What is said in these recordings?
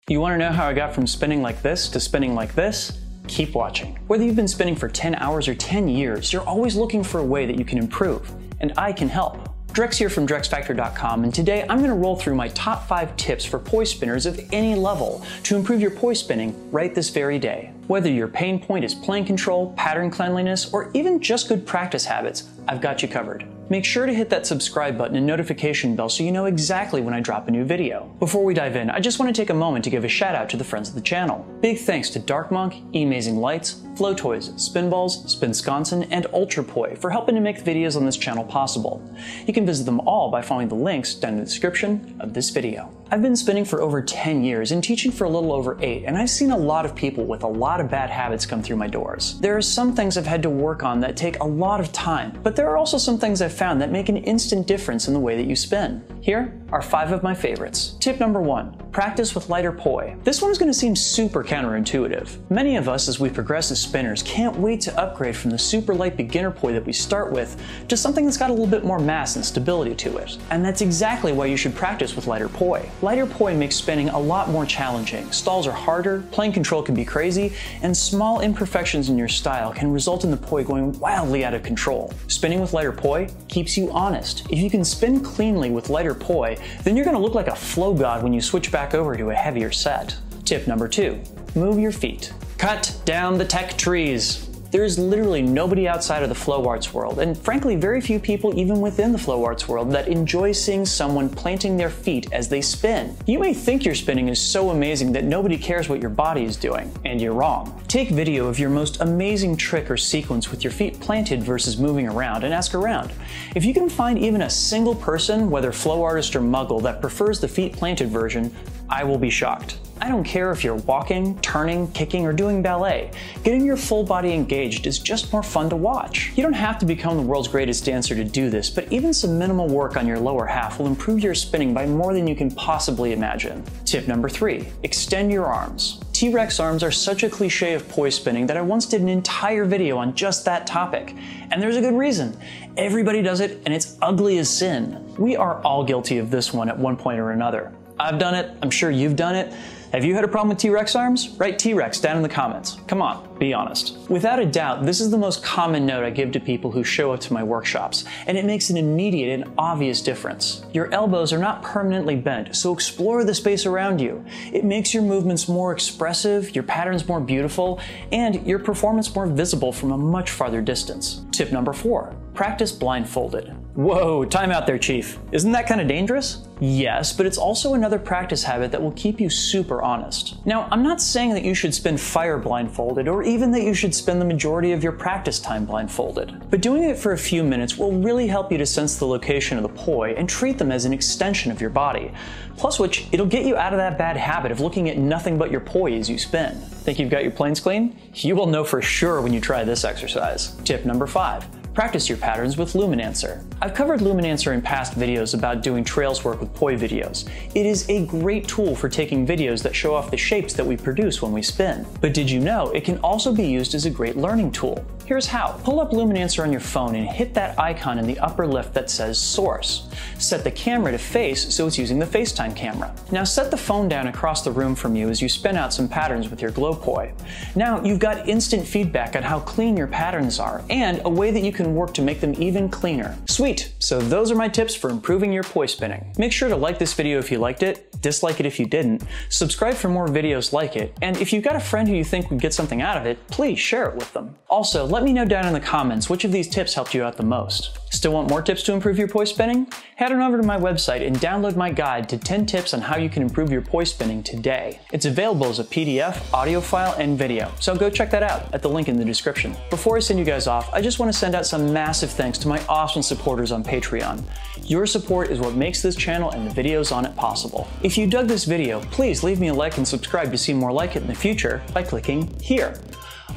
You want to know how I got from spinning like this to spinning like this? Keep watching. Whether you've been spinning for 10 hours or 10 years, you're always looking for a way that you can improve, and I can help. Drex here from DrexFactor.com, and today I'm going to roll through my top 5 tips for poi spinners of any level to improve your poi spinning right this very day. Whether your pain point is playing control, pattern cleanliness, or even just good practice habits, I've got you covered. Make sure to hit that subscribe button and notification bell so you know exactly when I drop a new video. Before we dive in, I just want to take a moment to give a shout out to the friends of the channel. Big thanks to Dark Monk, Amazing Lights, Flow Toys, Spinballs, Spinsconsin, and Ultra Poi for helping to make the videos on this channel possible. You can visit them all by following the links down in the description of this video. I've been spinning for over 10 years and teaching for a little over 8, and I've seen a lot of people with a lot of bad habits come through my doors. There are some things I've had to work on that take a lot of time, but there are also some things I've found that make an instant difference in the way that you spin. Here are 5 of my favorites. Tip number 1, practice with Lighter Poi. This one is going to seem super counterintuitive. Many of us, as we progress as spinners, can't wait to upgrade from the super light beginner poi that we start with to something that's got a little bit more mass and stability to it. And that's exactly why you should practice with Lighter Poi. Lighter Poi makes spinning a lot more challenging. Stalls are harder, playing control can be crazy, and small imperfections in your style can result in the poi going wildly out of control. Spinning with Lighter Poi keeps you honest. If you can spin cleanly with Lighter Poi, then you're going to look like a flow god when you switch back over to a heavier set. Tip number 2, move your feet. Cut down the tech trees. There is literally nobody outside of the flow arts world, and frankly very few people even within the flow arts world, that enjoy seeing someone planting their feet as they spin. You may think your spinning is so amazing that nobody cares what your body is doing, and you're wrong. Take video of your most amazing trick or sequence with your feet planted versus moving around and ask around. If you can find even a single person, whether flow artist or muggle, that prefers the feet planted version, I will be shocked. I don't care if you're walking, turning, kicking, or doing ballet. Getting your full body engaged is just more fun to watch. You don't have to become the world's greatest dancer to do this, but even some minimal work on your lower half will improve your spinning by more than you can possibly imagine. Tip number 3, extend your arms. T-Rex arms are such a cliche of poi spinning that I once did an entire video on just that topic. And there's a good reason. Everybody does it, and it's ugly as sin. We are all guilty of this one at one point or another. I've done it, I'm sure you've done it. Have you had a problem with T-Rex arms? Write T-Rex down in the comments. Come on, be honest. Without a doubt, this is the most common note I give to people who show up to my workshops, and it makes an immediate and obvious difference. Your elbows are not permanently bent, so explore the space around you. It makes your movements more expressive, your patterns more beautiful, and your performance more visible from a much farther distance. Tip number 4, practice blindfolded. Whoa, time out there, Chief. Isn't that kind of dangerous? Yes, but it's also another practice habit that will keep you super honest. Now, I'm not saying that you should spin fire blindfolded, or even that you should spend the majority of your practice time blindfolded. But doing it for a few minutes will really help you to sense the location of the poi and treat them as an extension of your body. Plus which, it'll get you out of that bad habit of looking at nothing but your poi as you spin. Think you've got your planes clean? You will know for sure when you try this exercise. Tip number 5. Practice your patterns with Luminancer. I've covered Luminancer in past videos about doing trails work with poi videos. It is a great tool for taking videos that show off the shapes that we produce when we spin. But did you know it can also be used as a great learning tool? Here's how. Pull up Luminancer on your phone and hit that icon in the upper left that says Source. Set the camera to face so it's using the FaceTime camera. Now set the phone down across the room from you as you spin out some patterns with your glow poi. Now you've got instant feedback on how clean your patterns are and a way that you can work to make them even cleaner. Sweet! So those are my tips for improving your poi spinning. Make sure to like this video if you liked it, dislike it if you didn't, subscribe for more videos like it, and if you've got a friend who you think would get something out of it, please share it with them. Also, let me know down in the comments which of these tips helped you out the most. Still want more tips to improve your poi spinning? Head on over to my website and download my guide to 10 tips on how you can improve your poi spinning today. It's available as a PDF, audio file, and video, so go check that out at the link in the description. Before I send you guys off, I just want to send out some massive thanks to my awesome supporters on Patreon. Your support is what makes this channel and the videos on it possible. If you dug this video, please leave me a like and subscribe to see more like it in the future by clicking here.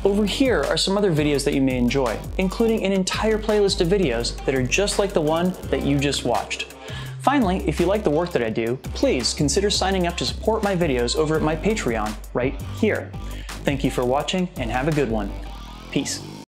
Over here are some other videos that you may enjoy, including an entire playlist of videos that are just like the one that you just watched. Finally, if you like the work that I do, please consider signing up to support my videos over at my Patreon right here. Thank you for watching and have a good one. Peace.